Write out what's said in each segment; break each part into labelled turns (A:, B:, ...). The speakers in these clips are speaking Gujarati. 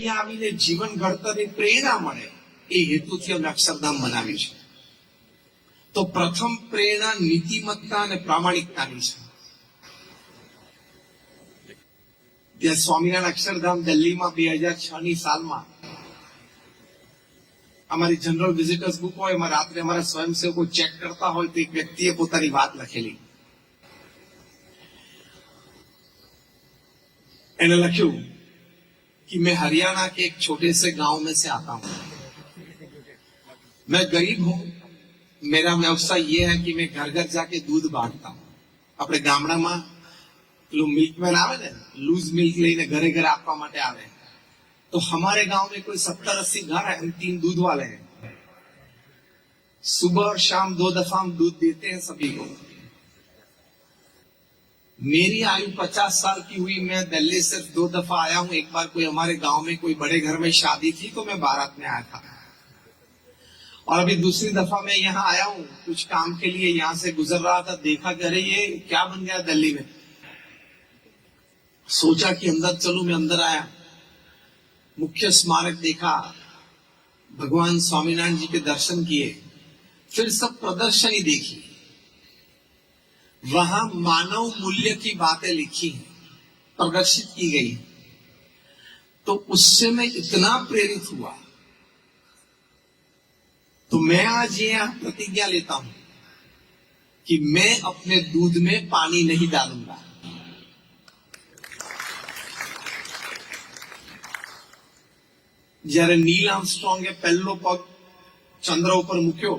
A: અહીંયા આવીને જીવન ઘડતરની પ્રેરણા મળે એ હેતુથી અમે અક્ષરધામ બનાવ્યું છે. તો પ્રથમ પ્રેરણા નીતિમત્તા અને પ્રામાણિકતાની છે. ત્યાં સ્વામિનારાયણ અક્ષરધામ દિલ્હીમાં 2006 સાલમાં અમારી જનરલ વિઝિટર્સ બુક હોય, એમાં રાત્રે અમારા સ્વયંસેવકો ચેક કરતા હોય તો એક વ્યક્તિએ પોતાની વાત લખેલી. એને લખ્યું कि मैं हरियाणा के एक छोटे से गांव में से आता हूं. मैं गरीब हूं. मेरा व्यवसाय ये है कि मैं घर घर जाके दूध बांटता हूं. अपने गामડામાં પેલું મિલ્કમેન આવે ને, લૂઝ મિલ્ક લઈને ઘરે ઘરે આપવા માટે આવે. तो हमारे गांव में कोई 70-80 घर है, हम 3 दूध वाले हैं. सुबह और शाम 2 दफा हम दूध देते हैं सभी को. मेरी आयु 50 साल की हुई. मैं दिल्ली से 2 दफा आया हूं. एक बार कोई हमारे गांव में कोई बड़े घर में शादी थी तो मैं बारात में आया था, और अभी दूसरी दफा मैं यहाँ आया हूं कुछ काम के लिए. यहाँ से गुजर रहा था, देखा कि अरे ये क्या बन गया दिल्ली में. सोचा कि अंदर चलूं. मैं अंदर आया, मुख्य स्मारक देखा, भगवान स्वामीनारायण जी के दर्शन किए, फिर सब प्रदर्शनी देखी. वहां मानव मूल्य की बातें लिखी हैं, प्रदर्शित की गई. तो उससे मैं इतना प्रेरित हुआ. तो मैं आज यह प्रतिज्ञा लेता हूं कि मैं अपने दूध में पानी नहीं डालूंगा. જ્યારે નીલ આર્મસ્ટ્રોંગે પહેલો પગ ચંદ્ર ઉપર મૂક્યો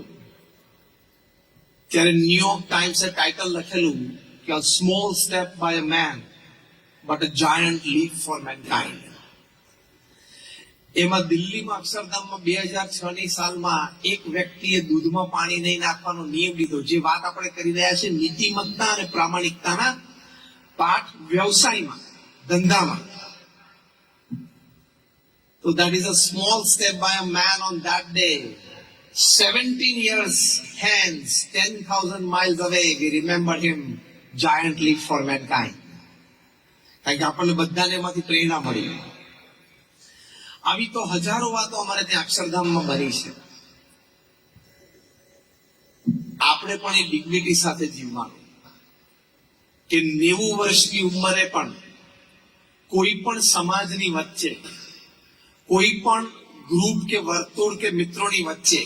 A: ત્યારે ન્યુયોર્ક ટાઈમ્સે ટાઇટલ લખેલું કે a small step by a man but a giant leap for mankind. એમાં દિલ્હીમાં અક્ષરધામમાં 2006 સાલમાં એક વ્યક્તિએ દૂધમાં પાણી નહીં નાખવાનો નિયમ લીધો. જે વાત આપણે કરી રહ્યા છે નીતિમત્તા અને પ્રામાણિકતાના પાઠ વ્યવસાયમાં, ધંધામાં. So that is a small step by a man on that day. 17 years hence, 10,000 miles away, we remember him, giant leap for mankind. કારણ કે આપણને બધાને એમાંથી પ્રેરણા મળી. આવી તો હજારો વાતો અમારે ત્યાં અક્ષરધામમાં બની છે. આપણે પણ એ ડિગ્નિટી સાથે જીવવાનું કે 90 વર્ષની ઉંમરે પણ કોઈ પણ સમાજની વચ્ચે, કોઈ પણ ગ્રુપ કે વર્તુળ કે મિત્રોની વચ્ચે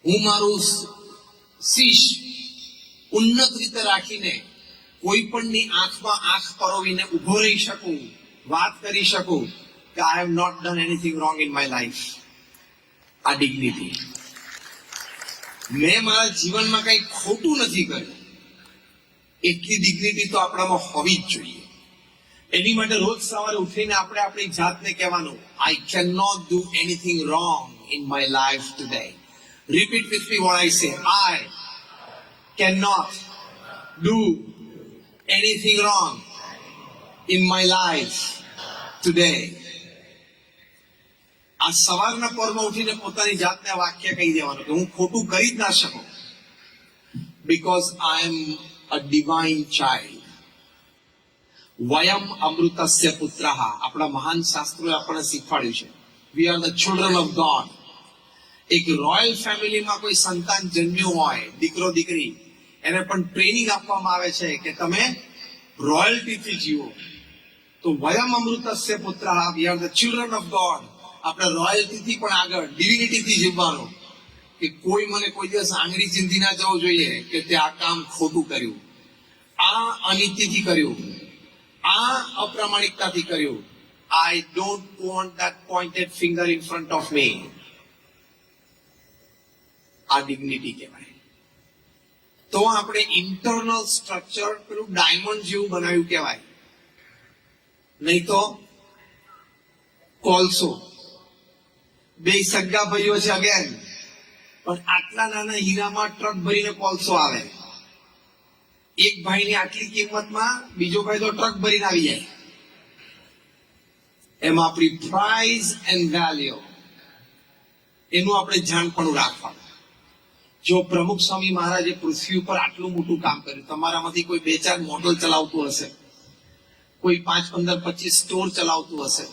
A: હું મારું શીશ ઉન્નત રીતે રાખીને કોઈ પણની આંખમાં આંખ પરોવીને ઉભો રહી શકું, વાત કરી શકું કે I have not done anything wrong in my life. આ ડિગ્નિટી. મેં મારા જીવનમાં કઈ ખોટું નથી કર્યું, એટલી ડિગ્નિટી તો આપણામાં હોવી જ જોઈએ. એની માટે રોજ સવારે ઉઠીને આપણે આપણી જાતને કહેવાનું, I cannot do anything wrong in my life today. Repeat with me what I say. I cannot do anything wrong in my life today. આ સવારના પરમાં ઉઠીને પોતાની જાતને વાક્ય કહી દેવાનું કે હું ખોટું કરી જ ના શકું, because I am a divine child. વયમ અમૃતસ્ય પુત્રઃ. આપણા મહાન શાસ્ત્રોએ આપણને શીખવાડ્યું છે, વી are the children of God. એક રોયલ ફેમિલીમાં કોઈ સંતાન જન્મ્યું હોય, દીકરો દીકરી, એને પણ ટ્રેનિંગ આપવામાં આવે છે કે તમે રોયલ્ટીથી જીવો. તો વયમ અમૃતસ્ય પુત્રઃ, we are the children of God. આપણે રોયલ્ટીથી પણ આગળ ડિવિનિટીથી જીવવાનું કે કોઈ મને કોઈ દિવસ આંગળી ચીંધી ના જવું જોઈએ કે તે આ કામ ખોટું કર્યું, આ અનીતિથી કર્યું, આ અપ્રામાણિકતાથી કર્યું. I don't want that pointed finger in front of me. આ ડિગ્નિટી કહેવાય. તો આપણે ઇન્ટરનલ સ્ટ્રક્ચર પેલું ડાયમંડ જેવું બનાવ્યું કહેવાય. નહીં તો કોલસો. બે સગા ભાઈઓ છે અગેન, પણ આટલા નાના હીરામાં ટ્રક ભરીને કોલસો આવે. એક ભાઈની આટલી કિંમતમાં બીજો ભાઈ તો ટ્રક ભરીને આવી જાય. એમાં આપણી પ્રાઇઝ એન્ડ વેલ્યુ, એનું આપણે જાણપણું રાખવાનું. જો પ્રમુખ સ્વામી મહારાજે પૃથ્વી ઉપર આટલું મોટું કામ કર્યું, તમારામાંથી કોઈ 2-4 મોડલ ચલાવતું હશે, કોઈ 5, 15, 25 સ્ટોર ચલાવતું હશે,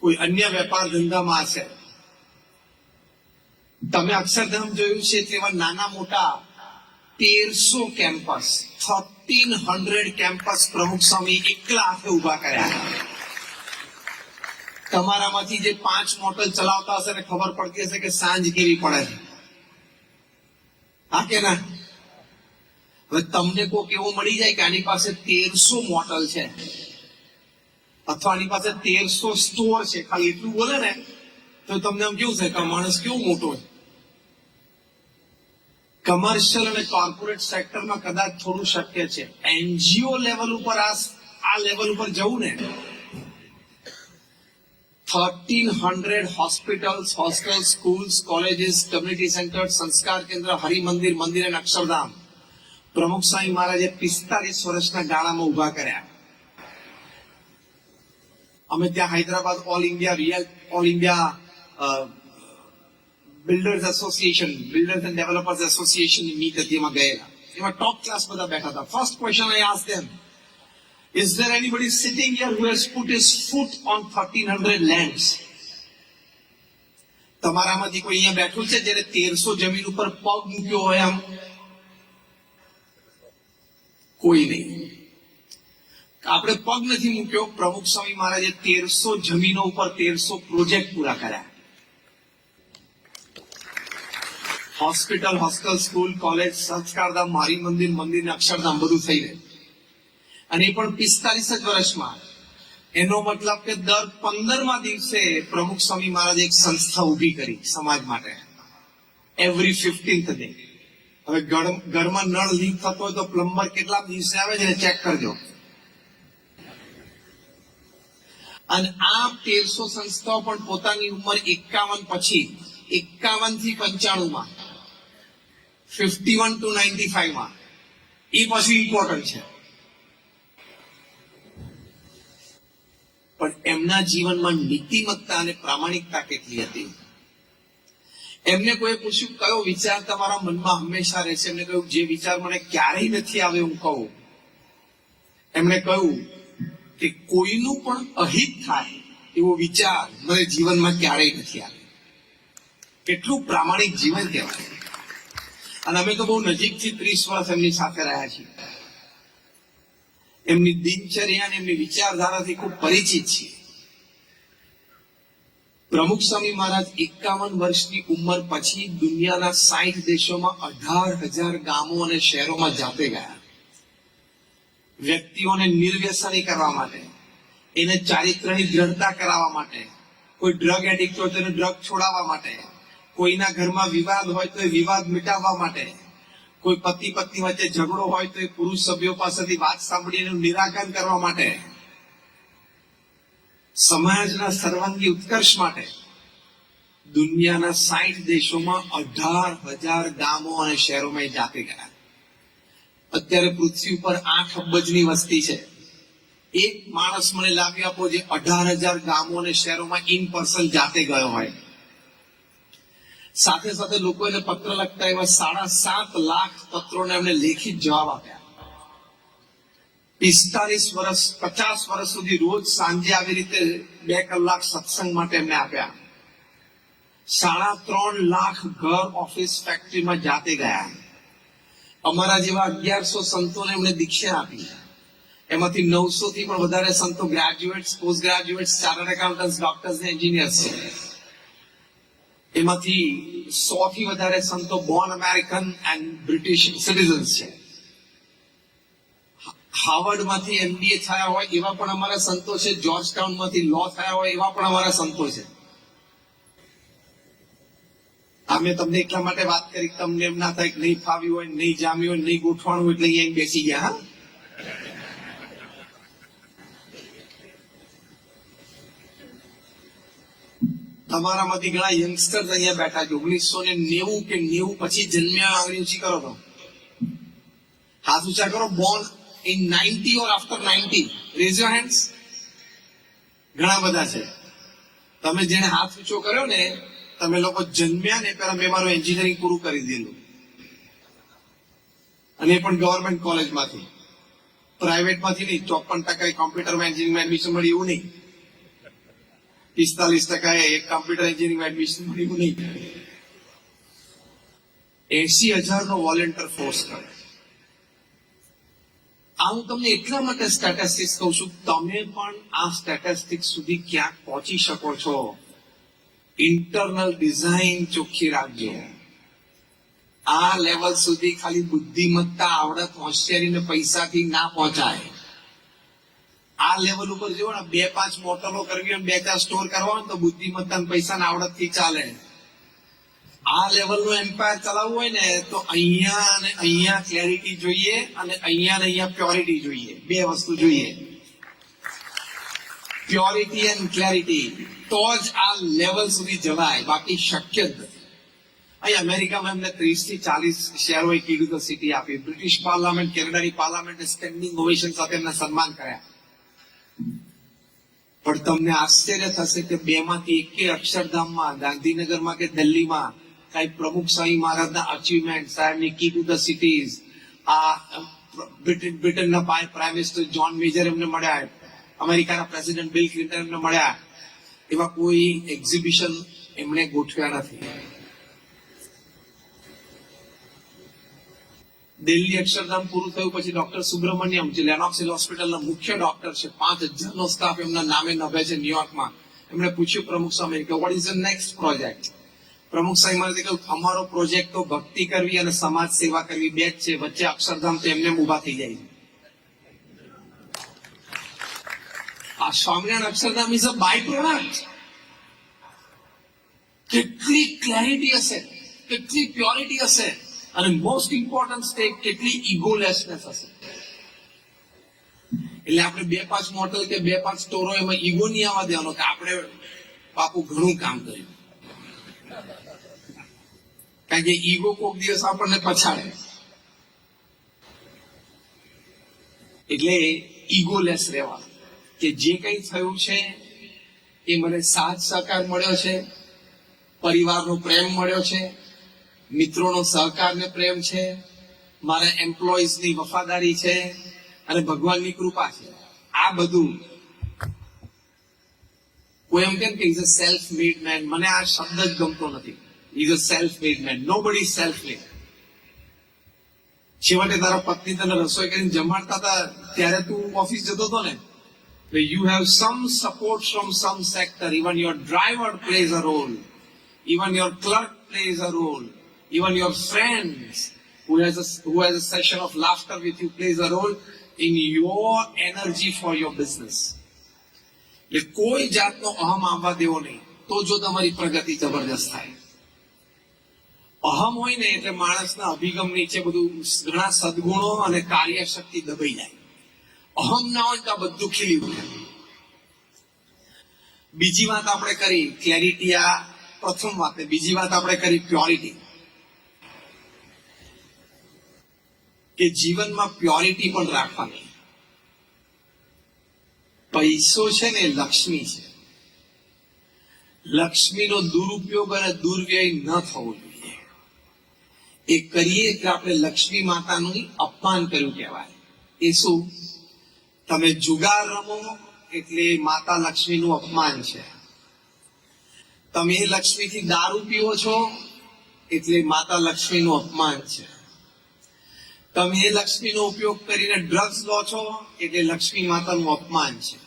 A: કોઈ અન્ય વેપાર ધંધામાં હશે. તમે અક્ષરધામ જોયું છે તેવા નાના મોટા 1300 કેમ્પસ, 1300 કેમ્પસ પ્રમુખ સ્વામી એકલા હાથે ઉભા કર્યા. તમારામાંથી જે 5 મોટલ ચલાવતા હશે ને ખબર પડતી હશે કે સાંજ કેવી પડે છે, હા કે ના? હવે તમને કોઈક એવું મળી જાય કે આની પાસે 1300 મોટલ છે અથવા આની પાસે 1300 સ્ટોર છે, ખાલી એટલું બોલે ને તો તમને આમ કેવું છે કે માણસ કેવો મોટો છે. કમર્શિયલ અને કોર્પોરેટ સેક્ટરમાં કદાચ થોડું શક્ય છે. એનજીઓ લેવલ ઉપર આ લેવલ ઉપર જવું ને, 1300 hospitals, hostel, schools, colleges, community centre, સંસ્કાર કેન્દ્ર, હરિમંદિર, મંદિર અને અક્ષરધામ પ્રમુખ સ્વામી મહારાજે 45 વર્ષના ગાળામાં ઉભા કર્યા. અમે ત્યાં Hyderabad all India builders association, builders and developers association ની મીટ હતી, એમાં ગયેલા. એમાં ટોપ ક્લાસ બધા બેઠા હતા. First question I asked them, is there anybody sitting here who has put his foot on 1300 lands? તમારામાંથી કોઈ અહીંયા બેઠું છે જેને 1300 જમીન ઉપર પગ મૂક્યો હોય? આમ કોઈ નહીં. આપણે પગ નથી મૂક્યો. પ્રમુખ સ્વામી મહારાજે 1300 જમીનો ઉપર 1300 પ્રોજેક્ટ પૂરા કર્યા. Hospital, hostel, school, college, Sanskardham, મારી મંદિર, મંદિર ને અક્ષરધામ બધું થઈ ગયું. અને એ પણ 45 જ વર્ષમાં. એનો મતલબ કે દર 15મા દિવસે પ્રમુખ સ્વામી મહારાજે એક સંસ્થા ઊભી કરી સમાજ માટે, એવરી 15th ડે. હવે ઘરમાં નળ લીક થતો હોય તો પ્લમ્બર કેટલા દિવસે આવે છે ચેક કરજો. અને આ 1300 સંસ્થાઓ પણ પોતાની ઉંમર 51 પછી, 51 થી 95 માં, 51 to 95 માં, એ પછી ઇમ્પોર્ટન્ટ છે. પણ એમના જીવનમાં નીતિમત્તા અને પ્રામાણિકતા કેટલી હતી? એમને કોઈ પૂછ્યું કયો વિચાર તમારા મનમાં હંમેશા રહેશે? એમને કહ્યું જે વિચાર મને ક્યારેય નથી આવે હું કહું. એમણે કહ્યું કે કોઈનું પણ અહિત થાય એવો વિચાર મને જીવનમાં ક્યારેય નથી આવે. કેટલું પ્રામાણિક જીવન કહેવાય. અને અમે તો બહુ નજીકથી 30 વર્ષ એમની સાથે રહ્યા છીએ. એમની દિનચર્યા અને એમની વિચારધારાથી ખૂબ પરિચિત છીએ. પ્રમુખ સ્વામી મહારાજ 51 વર્ષની ઉંમર પછી દુનિયાના 60 દેશોમાં 18,000 ગામો અને શહેરોમાં જાતે ગયા. વ્યક્તિઓને નિર્વ્યસની કરવા માટે, એને ચારિત્રની દ્રઢતા કરાવવા માટે, કોઈ ડ્રગ એડિક્ટ હોય તો એને ડ્રગ છોડાવવા માટે, કોઈના ઘરમાં વિવાદ હોય તો એ વિવાદ મિટાવવા માટે, કોઈ પતિ પત્ની વચ્ચે ઝઘડો હોય તો એ પુરુષ સભ્યો પાસેથી વાત સાંભળીને એનું નિરાકરણ કરવા માટે, સમાજના સર્વાંગી ઉત્કર્ષ માટે દુનિયાના 60 દેશોમાં 18,000 ગામો અને શહેરોમાં જાતે ગયા. અત્યારે પૃથ્વી ઉપર 8 અબજની વસ્તી છે. એક માણસ મને લાવી આપો જે 18,000 ગામો અને શહેરોમાં ઇન પર્સન જાતે ગયો હોય. સાથે સાથે લોકો એને પત્ર લખતા એવા 7.5 લાખ પત્રોને એમને લેખિત જવાબ આપ્યા. 45 વર્ષ 50 વર્ષ સુધી રોજ સાંજે આવી રીતે 2 કલાક સત્સંગ માટે એમને આપ્યા. 3.5 લાખ ઘર, ઓફિસ, ફેક્ટરીમાં જાતે ગયા. અમારા જેવા 1100 સંતોને એમણે દીક્ષા આપી. એમાંથી 900 થી પણ વધારે સંતો graduates, post graduates, chartered accountants, doctors ને એન્જિનિયર્સ છે. એમાંથી 100 થી વધારે સંતો Born American and British citizens છે. હાર્વર્ડ માંથી MBA થયા હોય એવા પણ અમારા સંતો છે. જોર્જ ટાઉન માંથી લો થયા હોય એવા પણ અમારા સંતો છે. અમે તમને એટલા માટે વાત કરી તમને એમ ના થાય કે નહીં ફાવ્યું હોય, નહીં જામ્યું હોય, નહીં ગોઠવાણું હોય એટલે અહીંયા બેસી ગયા. હા, તમારામાંથી ઘણા યંગસ્ટર્સ અહીંયા બેઠા છે. 1990 કે 90 પછી જન્મ્યા. આંગળી ઊંચી કરો તો હાથ ઊંચા કરો. Born in 90 or after 90, raise your hands. ઘણા બધા છે. તમે જેને હાથ ઊંચો કર્યો ને, તમે લોકો જન્મ્યા ને પહેલા મેં મારું એન્જિનિયરિંગ પૂરું કરી દીધું. અને એ પણ ગવર્મેન્ટ કોલેજમાંથી, પ્રાઇવેટમાંથી નહીં. 54% કોમ્પ્યુટરમાં એન્જિનિયરિંગમાં એડમિશન મળી એવું નહીં. 45% એક કમ્પ્યુટર એન્જિનિયરિંગ એડમિશન મળ્યું નહીં. 80,000 નો વોલેન્ટિયર ફોર્સ કરે. આ હું તમને એટલા માટે સ્ટેટિસ્ટિક્સ કહું છું, તમે પણ આ સ્ટેટિસ્ટિક્સ સુધી ક્યાંક પહોંચી શકો છો. ઇન્ટરનલ ડિઝાઇન ચોખ્ખી રાખજો. આ લેવલ સુધી ખાલી બુદ્ધિમત્તા, આવડત, હોશિયારી ને પૈસાથી ના પહોંચાય. આ લેવલ ઉપર જો ને 2-5 મોટરો કરવી અને 2-4 સ્ટોર કરવા હોય તો બુદ્ધિમત્તા, પૈસા ને આવડત થી ચાલે. આ લેવલ નું એમ્પાયર ચલાવવું હોય ને તો અહીંયા અને અહીંયા ક્લેરિટી જોઈએ અને અહીંયા પ્યોરિટી જોઈએ. 2 વસ્તુ જોઈએ, પ્યોરિટી એન્ડ ક્લેરિટી. તો જ આ લેવલ સુધી જવાય, બાકી શક્ય જ નથી. અહીં અમેરિકામાં એમને 30 થી 40 શહેરોએ કીધું તો સિટી આપી. બ્રિટિશ પાર્લામેન્ટ, કેનેડાની પાર્લામેન્ટે સ્ટેન્ડિંગ ઓવેશન સાથે એમને સન્માન કર્યા. પણ તમને આશ્ચર્ય થશે કે 2 માંથી એકે અક્ષરધામમાં, ગાંધીનગરમાં કે દિલ્હીમાં કઈ પ્રમુખ સ્વામી મહારાજના અચીવમેન્ટ, સાહેબની કી ટુ ધ સિટીઝ, આ બ્રિટનના પ્રાઇમ મિનિસ્ટર જ્હોન મેજર એમને મળ્યા, અમેરિકાના પ્રેસિડેન્ટ બિલ ક્લિન્ટન એમને મળ્યા, એવા કોઈ એક્ઝિબિશન એમણે ગોઠવ્યા નથી. દિલ્હી અક્ષરધામ પૂરું થયું પછી ડોક્ટર સુબ્રમણ્યમ, જે લેનોક્સિલ હોસ્પિટલના મુખ્ય ડોક્ટર છે, 5,000 નો સ્ટાફ એમના નામે નભે છે ન્યુયોર્કમાં. એમણે પૂછ્યું પ્રમુખ સ્વામી કે what is the next project? પ્રમુખ સ્વામી મહારાજે કહ્યું અમારો પ્રોજેક્ટ તો ભક્તિ કરવી અને સમાજ સેવા કરવી 2 જ છે, વચ્ચે અક્ષરધામ તો એમને ઉભા થઈ જાય. આ Swaminarayan Akshardham is a byproduct. કેટલી ક્લેરિટી હશે, કેટલી પ્યોરિટી હશે, અને મોસ્ટ ઇમ્પોર્ટન્ટ સ્ટેપ કેટલી ઇગોલેસનેસ હશે. એટલે આપણે 2-5 મોટલ કે 2-5 સ્ટોરો એમાં ઈગો નહીં આવવા દેવાનો કે આપણે બાપુ ઘણું કામ કર્યું. કારણ કે ઈગો કોક દિવસ આપણને પછાડે. એટલે ઈગોલેસ રહેવા કે જે કઈ થયું છે એ મને સાથ સહકાર મળ્યો છે, પરિવારનો પ્રેમ મળ્યો છે, મિત્રોનો સહકાર ને પ્રેમ છે, મારા એમ્પ્લોઈઝની વફાદારી છે અને ભગવાનની કૃપા છે. આ બધું કોઈ એમ કેમ કે is a self made main, મને આ શબ્દ જ ગમતો નથી. Is a self made main. Nobody self made. છેવટે તારા પત્ની તને રસોઈ કરીને જમાડતા હતા ત્યારે તું ઓફિસ જતો હતો ને, you have some support from some sector. Even your driver plays a role, even your clerk plays a role, even your friends who has a session of laughter with you plays a role in your energy for your business. એટલે કોઈ જાતનો અહમ આવવા દેવો નહીં, તો જો તમારી પ્રગતિ જબરદસ્ત થાય. અહમ હોય ને એટલે માણસના અભિગમ નીચે બધું ઘણા સદગુણો અને કાર્યશક્તિ દબાઈ જાય. અહમ ના હોય તો આ બધું ખીલી ઉઠે. બીજી વાત આપણે કરી ક્લેરિટી, આ પ્રથમ વાત. બીજી વાત આપણે કરી પ્યોરિટી, કે જીવનમાં પ્યોરિટી પણ રાખવાની. પૈસો છે ને એ લક્ષ્મી છે. લક્ષ્મીનો દુરુપયોગ અને દુર્વ્યય ન થવો જોઈએ. એ કરીએ એટલે આપણે લક્ષ્મી માતાનું અપમાન કર્યું કહેવાય. એ શું? તમે જુગાર રમો એટલે માતા લક્ષ્મીનું અપમાન છે. તમે લક્ષ્મીથી દારૂ પીવો છો એટલે માતા લક્ષ્મીનું અપમાન છે. તમે લક્ષ્મીનો ઉપયોગ કરીને ડ્રગ્સ લો છો એટલે લક્ષ્મી માતાનું અપમાન છે.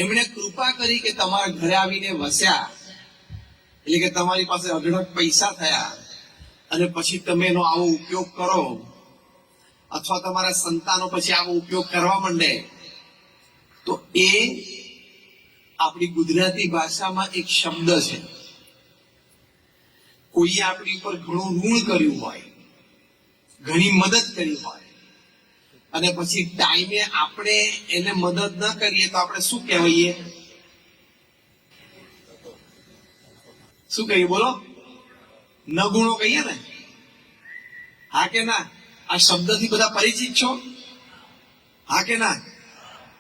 A: એમણે કૃપા કરી કે તમારા ઘરે આવીને વસ્યા, એટલે કે તમારી પાસે અઢળક પૈસા થયા, અને પછી તમે એનો આવો ઉપયોગ કરો, અથવા તમારા સંતાનો પછી આવો ઉપયોગ કરવા માંડે, તો એ આપણી ગુજરાતી ભાષામાં એક શબ્દ છે. કોઈએ આપણી ઉપર ઘણું ઋણ કર્યું હોય, ઘણી મદદ કરી હોય, અને પછી ટાઈમે આપણે એને મદદ ન કરીએ તો આપણે શું કહેવાય? શું કહીએ? બોલો. નગુણો કહીએ ને? હા કે ના? આ શબ્દથી બધા પરિચિત છો? હા કે ના?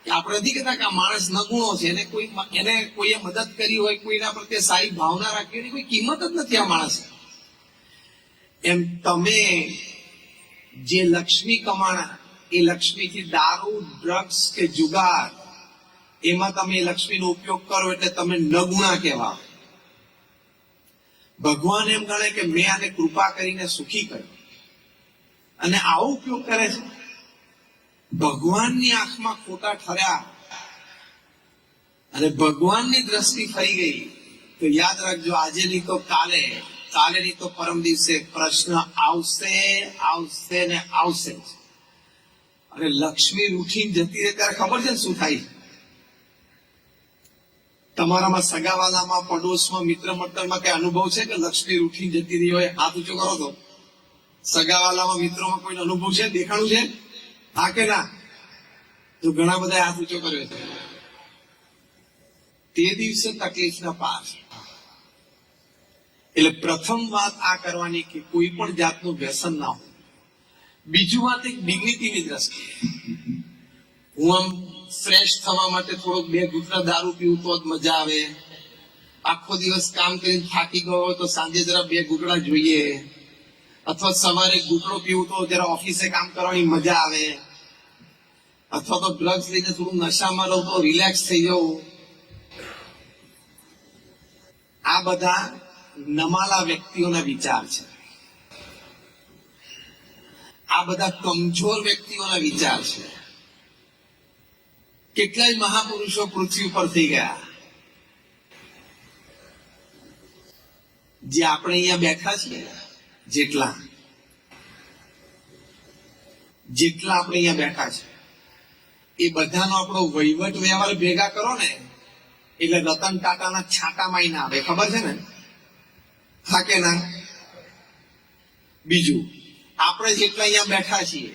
A: આપણે નથી કહેતા કે આ માણસ નગુણો છે, એને કોઈએ મદદ કરી હોય, કોઈના પ્રત્યે સારી ભાવના રાખી હોય, કોઈ કિંમત જ નથી આ માણસ. એમ તમે જે લક્ષ્મી કમાણા, એ લક્ષ્મીથી દારૂ, ડ્રગ્સ કે જુગાર એમાં તમે લક્ષ્મીનો ઉપયોગ કરો એટલે તમે નગુણા કહેવા. ભગવાન એમ ગણે કે મેં આને કૃપા કરીને સુખી કર્યો અને આવો ઉપયોગ કરે છે. ભગવાનની આંખમાં ખોટા ઠર્યા અને ભગવાનની દ્રષ્ટિ ફરી ગઈ તો યાદ રાખજો, આજે નહીં તો કાલે, કાલે નહીં તો પરમ દિવસે પ્રશ્ન આવશે, આવશે ને આવશે જ. અને લક્ષ્મી રૂઠીને જતી રહે ત્યારે ખબર છે ને શું થાય? તમારામાં સગાવાલામાં, પડોશમાં, મિત્ર મંડળમાં કઈ અનુભવ છે કે લક્ષ્મી રૂઠીને જતી રહી હોય? હાથ ઊંચો કરો તો. સગાવાલામાં, મિત્રોમાં કોઈ અનુભવ છે? દેખાણું છે? હા કે ના? તો ઘણા બધા હાથ ઊંચો કર્યો છે. તે દિવસે તકલીફ ના પાર. એટલે પ્રથમ વાત આ કરવાની કે કોઈ પણ જાતનું વ્યસન ના હોય. બીજું વાત એક ડિગ્નિટીની દ્રષ્ટિએ, હું આમ ફ્રેશ થવા માટે થોડોક 2 ઘૂંટડા દારૂ પીવું તો જ મજા આવે. આખો દિવસ કામ કરીને થાકી ગયો હોય તો સાંજે જરા 2 ઘૂંટડા જોઈએ. અથવા સવારે ઘૂંટડો પીવું તો જરા ઓફિસે કામ કરવાની મજા આવે. અથવા તો ડ્રગ્સ લઈને થોડું નશામાં રહું તો રિલેક્સ થઈ જવું. આ બધા નમાલા વ્યક્તિઓના વિચાર છે. આ બધા કમજોર વ્યક્તિઓના વિચાર છે. કેટલાય મહાપુરુષો પૃથ્વી ઉપર થઈ ગયા, જે આપણે અહીંયા બેઠા છીએ, જેટલા આપણે અહીંયા બેઠા છે એ બધાનો આપણો વહીવટ વ્યવહાર ભેગા કરો ને એટલે રતન ટાટાના છાંટામાં ના આવે. ખબર છે ને? હા કે ના? બીજું, આપણે જેટલા અહીંયા બેઠા છીએ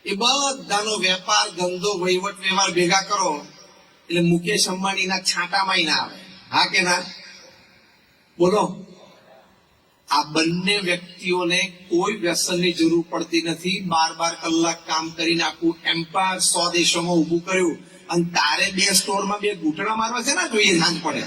A: એ બધાનો વેપાર, ધંધો, વહીવટ વ્યવહાર ભેગા કરો એટલે મુકેશ અંબાણીના છાંટામાં ના આવે. હા કે ના? બોલો. આ બંને વ્યક્તિઓને કોઈ વ્યસનની જરૂર પડતી નથી. 12 કલાક કામ કરીને આખું એમ્પાયર 100 દેશોમાં ઉભું કર્યું અને તારે 2 સ્ટોરમાં 2 ઘૂંટણા મારવા છે ને જોઈએ સાંજ પડે.